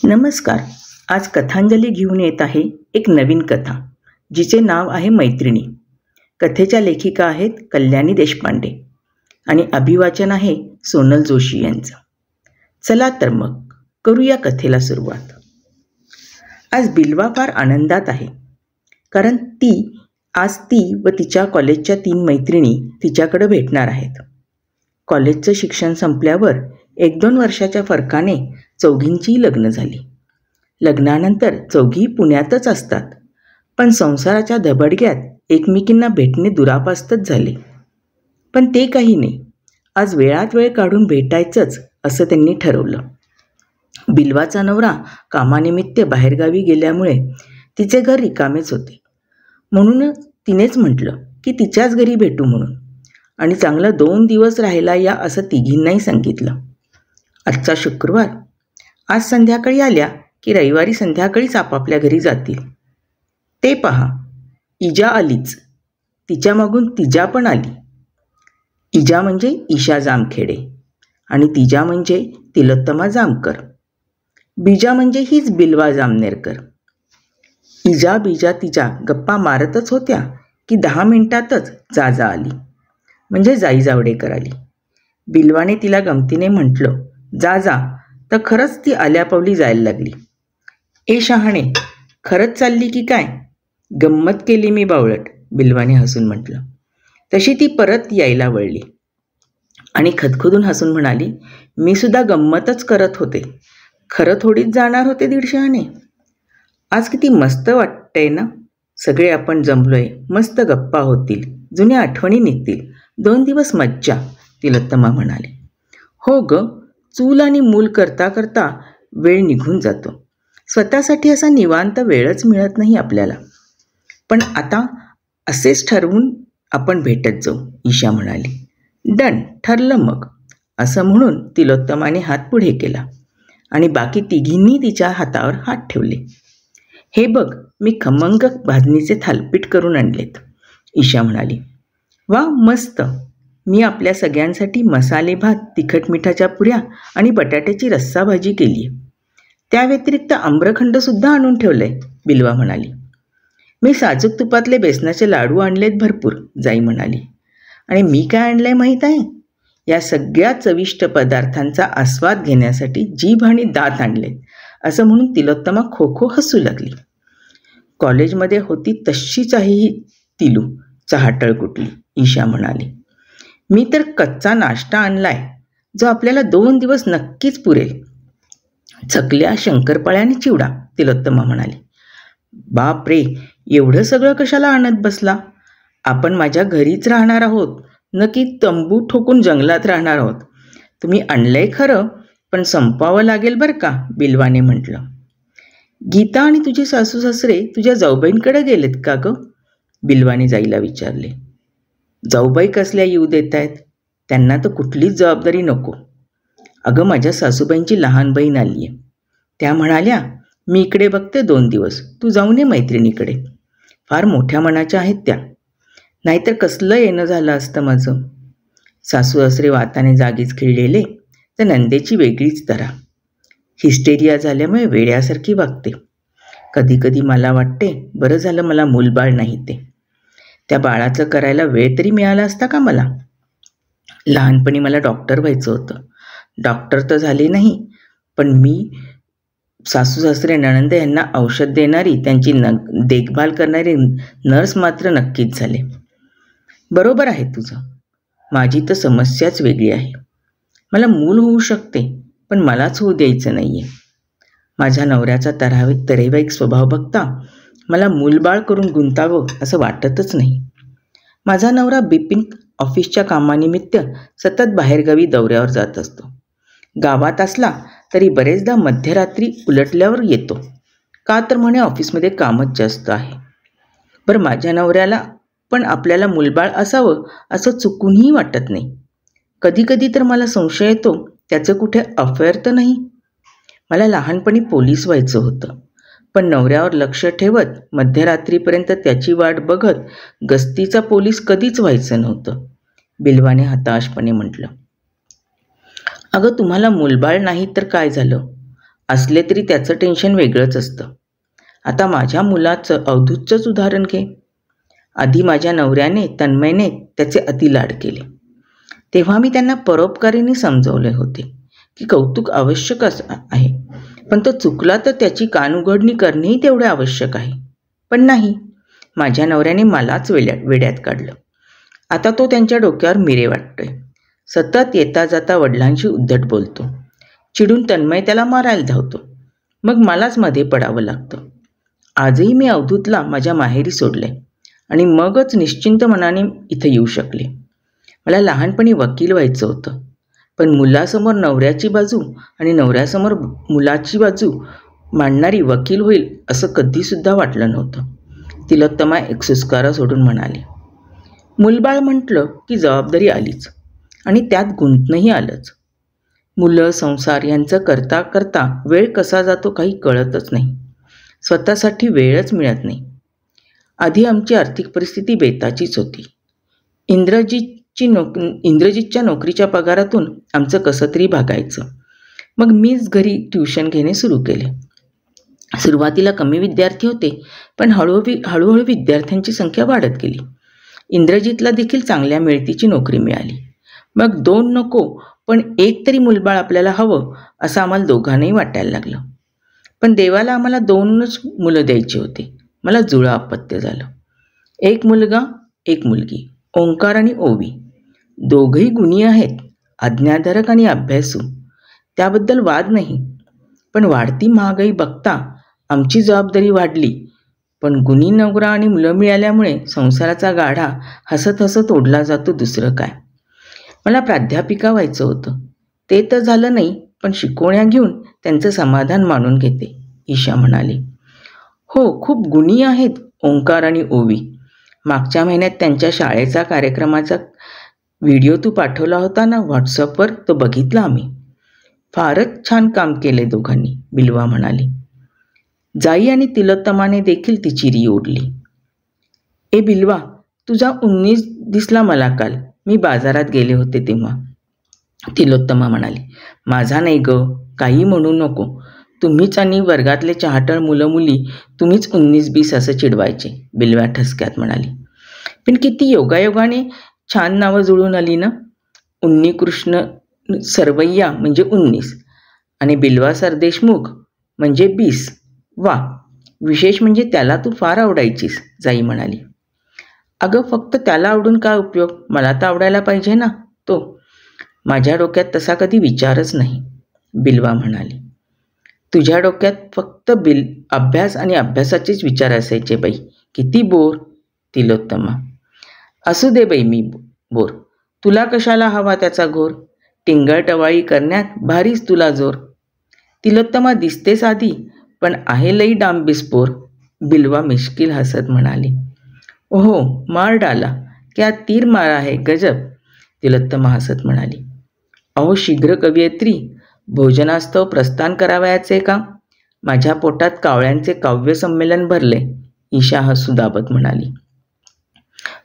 नमस्कार. आज कथांजली घेऊन येत आहे एक नवीन कथा, जिचे नाव आहे मैत्रिणी. कथेच्या लेखिका आहेत कल्याणी देशपांडे आणि अभिवाचन आहे सोनल जोशी यांचं. चला तर मग करूया कथेला सुरुवात. आज बिल्वा फार आनंदात आहे, कारण आज ती व तिच्या कॉलेजच्या 3 मैत्रिणी तिच्याकडे भेटणार आहेत. कॉलेजचं शिक्षण संपल्यावर 1-2 वर्षाच्या फरकाने चौघींचीही लग्न झाली. लग्नानंतर चौघी पुण्यातच असतात, पण संसाराच्या धबडग्यात एकमेकींना भेटणे दुरापास्तच झाले. पण ते काही नाही, आज वेळात वेळ काढून भेटायचंच असं त्यांनी ठरवलं. बिल्वाचा नवरा कामानिमित्त बाहेरगावी गेल्यामुळे तिचे घर रिकामेच होते. म्हणून तिनेच म्हटलं की तिच्याच घरी भेटू म्हणून, आणि चांगलं 2 दिवस राहायला या असं तिघींनाही सांगितलं. आजचा शुक्रवार. आज संध्याकाळी आल्या की रविवारी संध्याकाळीच आपापल्या घरी जातील. ते पहा, इजा आलीच. तिच्या मागून तिजा पण आली. इजा म्हणजे ईशा जामखेडे आणि तिजा म्हणजे तिलोत्तमा जामकर. बीजा म्हणजे हीच बिल्वा जामनेरकर. इजा बीजा तिजा गप्पा मारतच होत्या की 10 मिनिटातच जाजा आली, म्हणजे जाई जावडेकर आली. बिल्वाने तिला गमतीने म्हटलं, जा जा, तर खरंच ती आल्यापावली जायला लागली. ए शहाणे, खरंच चालली की काय? गंमत केली मी बावळट, बिल्वाने हसून म्हटलं. तशी ती परत यायला वळली आणि खदखदून हसून म्हणाली, मी सुद्धा गंमतच करत होते. खरं थोडीच जाणार होते 1.5 शहाणे. आज किती मस्त वाटतंय ना. सगळे आपण जमलोय, मस्त गप्पा होतील, जुन्या आठवणी निघतील, 2 दिवस मज्जा, तिलोत्तमा म्हणाले. हो ग, चूल आणि मूल करता करता वेळ निघून जातो. स्वतःसाठी असा निवांत वेळच मिळत नाही आपल्याला. पण आता असेच ठरवून आपण भेटत जाऊ, ईशा म्हणाली. डन, ठरलं मग, असं म्हणून तिलोत्तमाने हात पुढे केला आणि बाकी तिघींनी तिच्या हातावर हात ठेवले. हे बघ, मी खमंग भाजणीचे थालपीठ करून आणलेत, ईशा म्हणाली. वा, मस्त. मी आपल्या सगळ्यांसाठी मसाले भात, तिखट मिठाच्या पुऱ्या आणि बटाट्याची रस्सा भाजी केली आहे. त्या व्यतिरिक्त आम्रखंडसुद्धा आणून ठेवलं आहे, बिल्वा म्हणाली. मी साजूक तुपातले बेसनाचे लाडू आणलेत भरपूर, जाई म्हणाली. आणि मी काय आणलं आहे माहीत आहे? या सगळ्या चविष्ट पदार्थांचा आस्वाद घेण्यासाठी जीभ आणि दात आणलेत, असं म्हणून तिलोत्तमा खो खो हसू लागली. कॉलेजमध्ये होती तशीच आहे ही तिलू, चहाटळ कुठली, ईशा म्हणाली. मी तर कच्चा नाश्ता आणलाय, जो आपल्याला 2 दिवस नक्कीच पुरेल. चकल्या, शंकरपाळ्या आणि चिवडा, तिलोत्तमा म्हणाली. बाप रे, एवढं सगळं कशाला आणत बसला? आपण माझ्या घरीच राहणार आहोत, न की तंबू ठोकून जंगलात राहणार आहोत. तुम्ही आणलंय खरं, पण संपवावं लागेल बरं का, बिल्वाने म्हटलं. गीता आणि तुझे सासू सासरे तुझ्या जाऊबाईंकडे गेलेत का ग? बिल्वाने जाईला विचारले. जाऊबाई कसल्या येऊ देत आहेत? त्यांना तर कुठलीच जबाबदारी नको. अगं, माझ्या सासूबाईंची लहान बहीण आली आहे. त्या म्हणाल्या, मी इकडे बघते 2 दिवस, तू जाऊन ये मैत्रिणीकडे. फार मोठ्या मनाच्या आहेत त्या, नाहीतर कसलं येणं झालं असतं माझं. सासू सासरे वाताने जागीच खिळलेले, तर नंदेची वेगळीच तरा. हिस्टेरिया झाल्यामुळे वेड्यासारखी वागते. कधी कधी मला वाटते, बरं झालं मला मूलबाळ नाही ते. त्या बाळाचं करायला वेळ तरी मिळाला असता का मला? लहानपणी मला डॉक्टर व्हायचं होतं. डॉक्टर तर झाले नाही, पण मी सासू सासरे नणंद यांना औषध देणारी, त्यांची देखभाल करणारी नर्स मात्र नक्कीच झाले. बरोबर आहे तुझं. माझी तर समस्याच वेगळी आहे. मला मूल होऊ शकते, पण मलाच होऊ द्यायचं नाही आहे. माझ्या नवऱ्याचा तरेवाईक स्वभाव बघता मला मूलबाळ करून गुंतावं असं वाटतच नाही. माझा नवरा बिपिन ऑफिसच्या कामानिमित्त सतत बाहेरगावी दौऱ्यावर जात असतो. गावात असला तरी बरेचदा मध्यरात्री उलटल्यावर येतो. का तर म्हणे ऑफिसमध्ये कामच जास्त आहे. बरं, माझ्या नवऱ्याला पण आपल्याला मूलबाळ असावं असं चुकूनही वाटत नाही. कधी कधी तर मला संशय येतो, त्याचं कुठे अफेअर तर नाही. मला लहानपणी पोलीस व्हायचं होतं, पण नवऱ्यावर लक्ष ठेवत मध्यरात्रीपर्यंत त्याची वाट बघत गस्तीचा पोलीस कधीच व्हायचं नव्हतं, बिल्वाने हताशपणे म्हटलं. अगं, तुम्हाला मूलबाळ नाही तर काय झालं? असले तरी त्याचं टेन्शन वेगळंच असतं. आता माझ्या मुलाचं अवधूतचंच उदाहरण घे. आधी माझ्या नवऱ्याने तन्मयने त्याचे अतिलाड केले. तेव्हा मी त्यांना परोपकारीने समजवले होते की कौतुक आवश्यक आहे, पण तो चुकला तर त्याची कानउघडणी करणेही तेवढे आवश्यक आहे. पण नाही, माझ्या नवऱ्याने मलाच वेड्यात काढलं. आता तो त्यांच्या डोक्यावर मिरे वाटतोय. सतत येता जाता वडिलांशी उद्धट बोलतो. चिडून तन्मय त्याला मारायला धावतो. मग मलाच मध्ये पडावं लागतं. आजही मी अवधूतला माझ्या माहेरी सोडले आणि मगच निश्चिंत मनाने इथं येऊ शकले. मला लहानपणी वकील व्हायचं होतं, पण मुलासमोर नवऱ्याची बाजू आणि नवऱ्यासमोर मुलाची बाजू मांडणारी वकील होईल असं कधीसुद्धा वाटलं नव्हतं. तिलोत्तमा एक सुस्कारा सोडून म्हणाली. मुलबाळ म्हटलं की जबाबदारी आलीच आणि त्यात गुंतणंही आलंच. मुलं संसार यांचं करता करता वेळ कसा जातो काही कळतच नाही. स्वतःसाठी वेळच मिळत नाही. आधी आमची आर्थिक परिस्थिती बेताचीच होती. इंद्रजितच्या नोकरीच्या पगारातून आमचं कसं तरी भागायचं. मग मीच घरी ट्युशन घेणे सुरू केले. सुरुवातीला कमी विद्यार्थी होते, पण हळूहळू विद्यार्थ्यांची संख्या वाढत गेली. इंद्रजितला देखील चांगल्या मिळतीची नोकरी मिळाली. मग 2 नको, पण 1 तरी मुलबाळ आपल्याला हवं असं आम्हाला दोघांनाही वाटायला लागलं. पण देवाला आम्हाला 2च मुलं द्यायची होती. मला जुळं अपत्य झालं. 1 मुलगा 1 मुलगी, ओंकार आणि ओवी. दोघंही गुणी आहेत, आज्ञाधारक आणि अभ्यासू. त्याबद्दल वाद नाही. पण वाढती महागाई बघता आमची जबाबदारी वाढली. पण गुणी नवरा आणि मुलं मिळाल्यामुळे संसाराचा गाढा हसत हसत ओढला जातो, दुसरं काय. मला प्राध्यापिका व्हायचं होतं. ते तर झालं नाही, पण शिकवण्या घेऊन त्यांचं समाधान मानून घेते, ईशा म्हणाली. हो, खूप गुणी आहेत ओंकार आणि ओवी. मागच्या महिन्यात त्यांच्या शाळेचा कार्यक्रमाचा व्हिडिओ तू पाठवला होता ना व्हॉट्सअपवर, तो बघितला आम्ही. फारच छान काम केले दोघांनी, बिल्वा म्हणाली. जाई आणि तिलोत्तमाने देखील तिची री ओढली. ए बिल्वा, तुझा 19 दिसला मला काल. मी बाजारात गेले होते तेव्हा, तिलोत्तमा म्हणाली. माझा नाही ग, काही म्हणू नको. तुम्हीच आणि वर्गातले चहाटळ मुलं मुली तुम्हीच 19-20 असं चिडवायचे, बिल्वा ठसक्यात म्हणाली. पण किती योगायोगाने छान नावं जुळून आली ना. उन्नीकृष्ण सरवैया म्हणजे 19 आणि बिल्वा सरदेशमुख म्हणजे 20. वा, विशेष म्हणजे त्याला तू फार आवडायचीस, जाई म्हणाली. अगं, फक्त त्याला आवडून काय उपयोग, मला तर आवडायला पाहिजे ना तो. माझ्या डोक्यात तसा कधी विचारच नाही, बिल्वा म्हणाली. तुझ्या डोक्यात फक्त अभ्यास आणि अभ्यासाचेच विचार असायचे बाई. किती बोर, तिलोत्तमा. असू दे बाई, मी बोर. तुला कशाला हवा त्याचा घोर. टिंगळटवाळी करण्यात भारीच तुला जोर. तिलोत्तमा दिसते साधी, पण आहे लई डांबिसपोर, बिल्वा मिश्किल हसत म्हणाली. ओहो, मार डाला, क्या तीर मारा है, गजब, तिलोत्तमा हसत म्हणाली. अहो शीघ्र कवयित्री, भोजनास्तव प्रस्थान करावयाचे का. माझ्या पोटात कावळ्यांचे काव्य संमेलन भरले, ईशा हसू दाबत म्हणाली.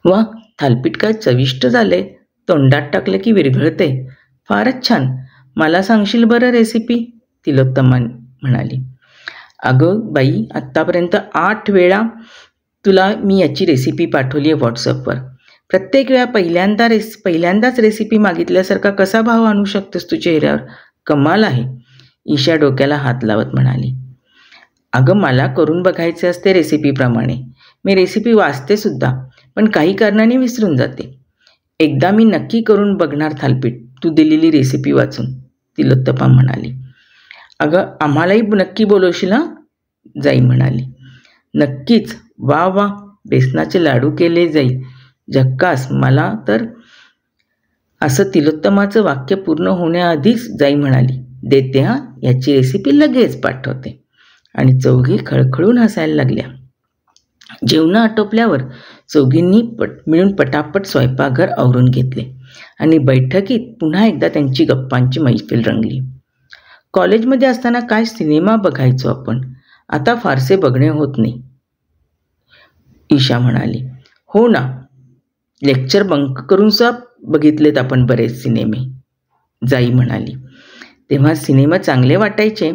वा, थालपीठ काय चविष्ट झाले, तोंडात टाकले की विरघळते. फारच छान, मला सांगशील बरं रेसिपी, तिलोत्तमा म्हणाली. अगं बाई, आत्तापर्यंत 8 वेळा तुला मी याची रेसिपी पाठवली आहे व्हॉट्सअपवर. प्रत्येक वेळा पहिल्यांदाच रेसिपी मागितल्यासारखा कसा भाव आणू शकतेस तू चेहऱ्यावर. कमाल आहे, ईशा डोक्याला हात लावत म्हणाली. अगं, मला करून बघायचे असते रेसिपीप्रमाणे. मी रेसिपी वाचते सुद्धा, पण काही कारणाने विसरून जाते. एकदा मी नक्की करून बघणार थालपीठ, तू दिलेली रेसिपी वाचून, तिलोत्तमा म्हणाली. अगं, आम्हालाही नक्की बोलवशील हां, जाई म्हणाली. नक्कीच. वा वा, बेसनाचे लाडू केले जाई, झक्कास. मला तर असं तिलोत्तमाचं वाक्य पूर्ण होण्याआधीच जाई म्हणाली. देते हां, याची रेसिपी लगेच पाठवते. आणि चौघी खळखळून हसायला लागल्या. जेवणं आटोपल्यावर चौघींनी मिळून पटापट स्वयंपाकघर आवरून घेतले आणि बैठकीत पुन्हा एकदा त्यांची गप्पांची मैफिल रंगली. कॉलेजमध्ये असताना काय सिनेमा बघायचो आपण, आता फारसे बघणे होत नाही, ईशा म्हणाली. हो ना, लेक्चर बंक करून बघितलेत आपण बरेच सिनेमे, जाई म्हणाली. तेव्हा सिनेमा चांगले वाटायचे,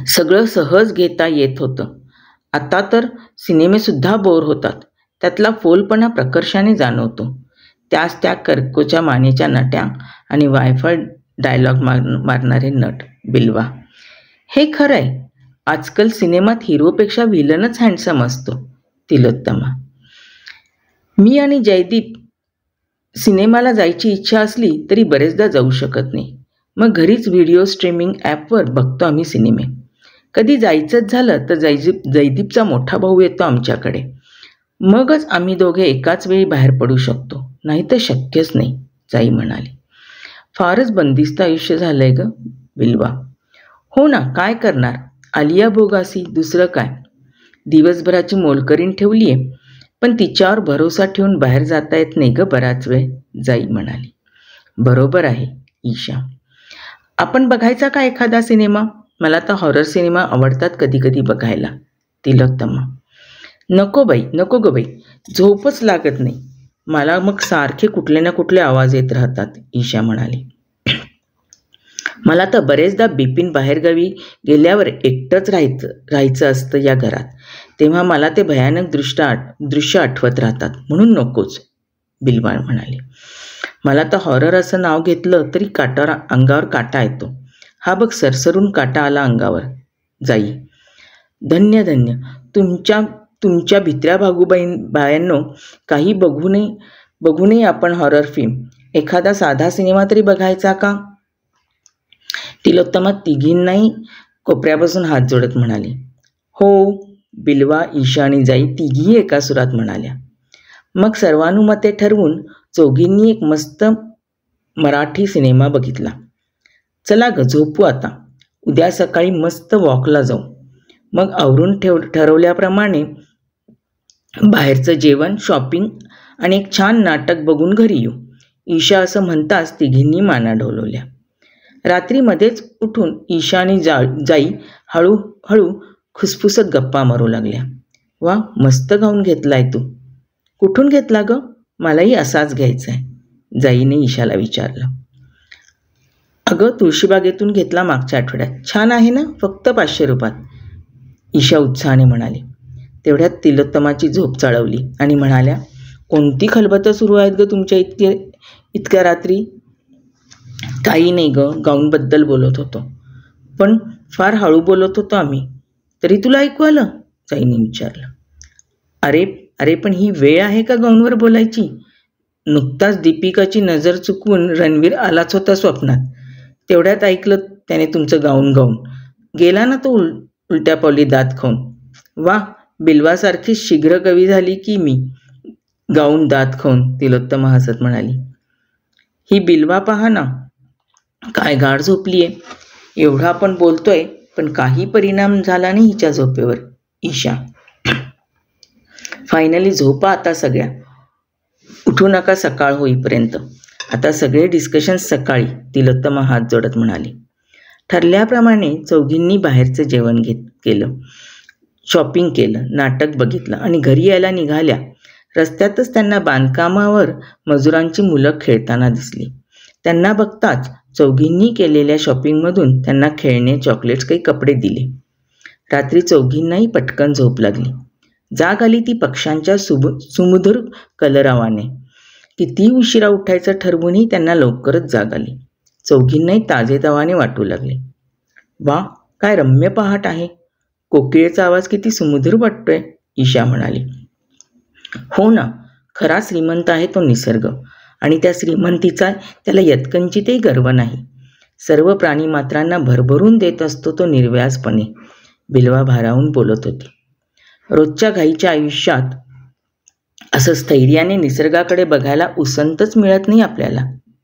सगळं सहज घेता येत होतं. आता तर सिनेमेसुद्धा बोर होतात. त्यातला फोलपणा प्रकर्षाने जाणवतो. त्याच त्या कर्कोच्या मानेच्या नट्या आणि वायफळ डायलॉग मारणारे नट. बिल्वा: हे खरं आहे, आजकाल सिनेमात हिरोपेक्षा व्हिलनच हँडसम असतो. तिलोत्तमा: मी आणि जयदीप सिनेमाला जायची इच्छा असली तरी बरेचदा जाऊ शकत नाही. मग घरीच व्हिडिओ स्ट्रीमिंग ॲपवर बघतो आम्ही सिनेमे. कधी जायचंच झालं तर जयदीपचा मोठा भाऊ येतो आमच्याकडे. मगच आम्ही दोघे एकाच वेळी बाहेर पडू शकतो, नाही तर शक्यच नाही. जाई म्हणाली. फारच बंदिस्त आयुष्य झालंय ग. बिल्वा: हो ना, काय करणार, आलिया भोगासी, दुसरं काय. दिवसभराची मोलकरीण ठेवली आहे, पण तिच्यावर भरोसा ठेवून बाहेर जाता येत नाही ग बराच वेळ. जाई म्हणाली. बरोबर आहे ईशा. आपण बघायचा का एखादा सिनेमा? मला तर हॉरर सिनेमा आवडतात कधी कधी बघायला. तिलोत्तमा: नको बाई, नको ग बाई, झोपच लागत नाही मला, मग सारखे कुठले ना कुठले आवाज येत राहतात. ईशा म्हणाली. मला तर बरेचदा बिपिन बाहेरगावी गेल्यावर एकटंच राहायचं असतं या घरात, तेव्हा मला ते भयानक दृश्य आठवत राहतात, म्हणून नकोच. बिल्वा म्हणाली. मला तर हॉरर असं नाव घेतलं तरी अंगावर काटा येतो. हा बघ, सरसरून काटा आला अंगावर. जाई: धन्य धन्य, तुमच्या भित्र्या बायांनो, काही बघू नये आपण हॉरर फिल्म. एखादा साधा सिनेमा तरी बघायचा का? तिलोत्तमा तिघींनाही कोपऱ्यापासून हात जोडत म्हणाली. हो. बिल्वा, ईशा आणि जाई तिघीही एका सुरात म्हणाल्या. मग सर्वानुमते ठरवून चौघींनी एक मस्त मराठी सिनेमा बघितला. चला ग, झोपू आता, उद्या सकाळी मस्त वॉकला जाऊ. मग आवरून ठरवल्याप्रमाणे बाहेरचं जेवण, शॉपिंग आणि एक छान नाटक बघून घरी येऊ. ईशा असं म्हणताच तिघींनी माना डोलवल्या. रात्रीमध्येच उठून ईशा आणि जाई हळूहळू खुसफुसत गप्पा मारू लागल्या. वा, मस्त गाऊन घेतलाय तू. कुठून घेतला ग? मलाही असाच घ्यायचा आहे. जाईने ईशाला विचारलं. अगं, तुळशीबागेतून घेतला मागच्या आठवड्यात. छान आहे ना, फक्त 500 रुपयात. ईशा उत्साहाने म्हणाली. तेवढ्यात तिलोत्तमाची झोप चाळवली आणि म्हणाल्या, कोणती खलबतं सुरू आहेत ग तुमच्या इतक्या रात्री? काही नाही ग, गाऊनबद्दल बोलत होतो. पण फार हळू बोलत होतो आम्ही, तरी तुला ऐकू आलं? जाईने विचारलं. अरे पण ही वेळ आहे का गाऊनवर बोलायची? नुकताच दीपिकाची नजर चुकवून रणवीर आलाच होता स्वप्नात. तेवढ्यात ऐकलं त्याने तुमचं गाऊन गेला ना तो उलट्या पावली दात खाऊन. वा, बिल्वासारखी शीघ्र कवी झाली की मी. गाऊन दात खाऊन. तिलोत्तमा हसत म्हणाली. ही बिल्वा पहा ना, काय गाढ झोपली आहे. एवढा आपण बोलतोय पण काही परिणाम झाला नाही हिच्या झोपेवर. ईशा: फायनली झोपा आता सगळ्या, उठू नका सकाळ होईपर्यंत. आता सगळे डिस्कशन सकाळी. तिलोत्तमा हात जोडत म्हणाली. ठरल्याप्रमाणे चौघींनी बाहेरचं जेवण केलं, शॉपिंग केलं, नाटक बघितलं आणि घरी यायला निघाल्या. रस्त्यातच त्यांना बांधकामावर मजुरांची मुलं खेळताना दिसली. त्यांना बघताच चौघींनी केलेल्या शॉपिंगमधून त्यांना खेळणे, चॉकलेट्स, काही कपडे दिले. रात्री चौघींनाही पटकन झोप लागली. जाग आली ती पक्ष्यांच्या सुमधुर कलरवाने. कितीही उशिरा उठायचं ठरवूनही त्यांना लवकरच जाग आली. चौघींनाही ताजेतवाने वाटू लागले. वा, काय रम्य पहाट आहे. कोकिळेचा आवाज किती सुमधुर वाटतोय. ईशा म्हणाली. हो ना, खरा श्रीमंत आहे तो निसर्ग, आणि त्या श्रीमंतीचा त्याला यत्किंचितही गर्व नाही. सर्व प्राणीमात्रांना भरभरून देत असतो तो निर्व्याजपणे. बिल्वा भारावून बोलत होती. रोजच्या घाईच्या आयुष्यात असं स्थैर्याने निसर्गाकडे बघायला उसंतच मिळत नाही आपल्याला.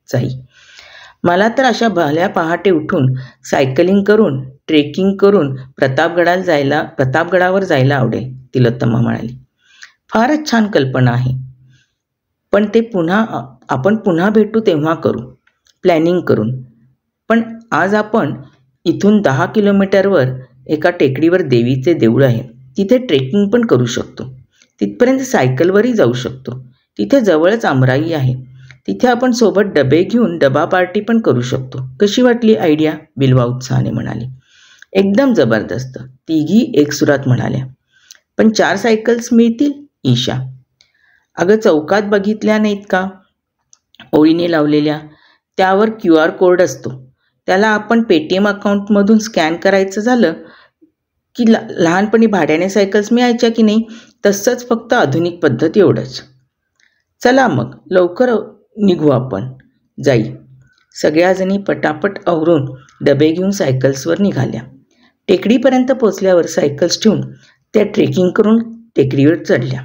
जाई: मला तर अशा भल्या पहाटे उठून सायकलिंग करून, ट्रेकिंग करून प्रतापगडावर जायला आवडेल. तिलोत्तमा म्हणाली. फारच छान कल्पना आहे, पण ते आपण पुन्हा भेटू तेव्हा करू, प्लॅनिंग करून. पण आज आपण इथून 10 किलोमीटरवर एका टेकडीवर देवीचे देऊळ आहे, तिथे ट्रेकिंग पण करू शकतो. तिथपर्यंत सायकलवरही जाऊ शकतो. तिथे जवळच आमराई आहे, तिथे आपण सोबत डबे घेऊन डबा पार्टी पण करू शकतो. कशी वाटली आयडिया? बिल्वा उत्साहाने म्हणाली. एकदम जबरदस्त, तिघी एकसुरात म्हणाल्या. पण 4 सायकल्स मिळतील? ईशा. अगं चौकात बघितल्या नाहीत का? ओळीने लावलेल्या. त्यावर QR कोड असतो. त्याला आपण पेटीएम अकाउंटमधून स्कॅन करायचं झालं की लहानपणी भाड्याने सायकल्स मिळायच्या की नाही, तसंच फक्त आधुनिक पद्धत एवढंच. चला मग लवकर निघू आपण. जाई. सगळ्याजणी पटापट आवरून डबे घेऊन सायकल्सवर निघाल्या. टेकडीपर्यंत पोचल्यावर सायकल्स ठेवून त्या ट्रेकिंग करून टेकडीवर चढल्या.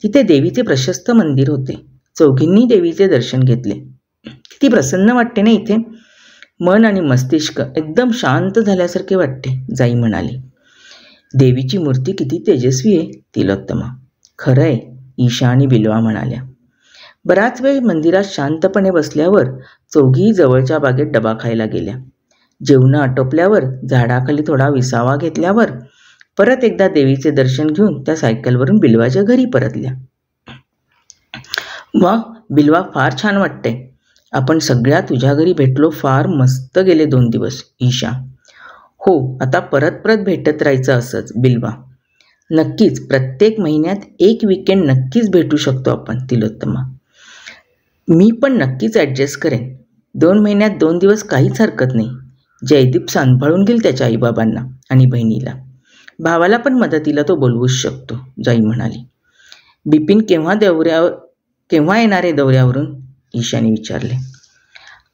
तिथे देवीचे प्रशस्त मंदिर होते. चौघींनी देवीचे दर्शन घेतले. किती प्रसन्न वाटते ना इथे. मन आणि मस्तिष्क एकदम शांत झाल्यासारखे वाटते, जाई म्हणाली. देवीची मूर्ती किती तेजस्वी आहे तिलोत्तमा. खरं आहे, ईशा आणि बिल्वा म्हणाल्या. बराच वेळ मंदिरात शांतपणे बसल्यावर चौघी जवळच्या बागेत डबा खायला गेल्या. जेवणं आटोपल्यावर झाडाखाली थोडा विसावा घेतल्यावर परत एकदा देवीचे दर्शन घेऊन त्या सायकलवरून बिल्वाच्या घरी परतल्या. वा बिल्वा, फार छान वाटते. आपण सगळ्या तुझ्या घरी भेटलो. फार मस्त गेले 2 दिवस. ईशा. हो, आता परत परत भेटत राहायचं असंच. बिल्वा. नक्कीच, प्रत्येक महिन्यात एक वीकेंड नक्कीच भेटू शकतो आपण. तिलोत्तमा. मी पण नक्कीच ॲडजस्ट करेन. 2 महिन्यात 2 दिवस काहीच हरकत नाही. जयदीप सांभाळून घेईल त्याच्या आईबाबांना आणि बहिणीला. भावाला पण मदतीला तो बोलवूच शकतो, जाई म्हणाली. बिपिन केव्हा येणार आहे दौऱ्यावरून? ईशाने विचारले.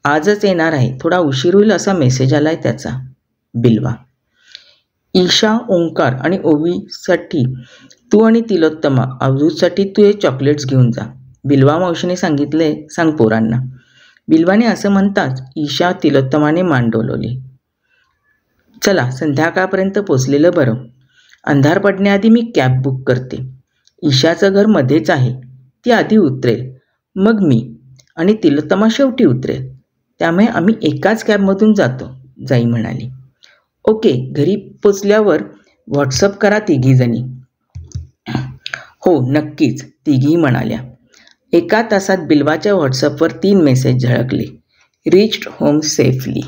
आजच येणार आहे. थोडा उशीर होईल असा मेसेज आलाय त्याचा. बिल्वा. ईशा, ओंकार आणि ओवीसाठी तू आणि तिलोत्तमा अवधूतसाठी तू हे चॉकलेट्स घेऊन जा. बिल्वा मावशीने सांगितले, सांग पोरांना. बिल्वाने असं म्हणताच ईशा तिलोत्तमाने मान डोलवली. चला, संध्याकाळपर्यंत पोचलेलं बरं. अंधार पडण्याआधी मी कॅब बुक करते. ईशाचं घर मध्येच आहे. ती आधी उतरेल, मग मी आणि तिलोत्तमा शेवटी उतरेल. त्यामुळे आम्ही एकाच कॅबमधून जातो, जाई म्हणाली. ओके, घरी पोचल्यावर व्हॉट्सअप करा तिघीजणी. हो नक्कीच, तिघी म्हणाल्या. 1 तासात बिल्वाच्या व्हॉट्सअपवर 3 मेसेज झळकले. Reached home safely.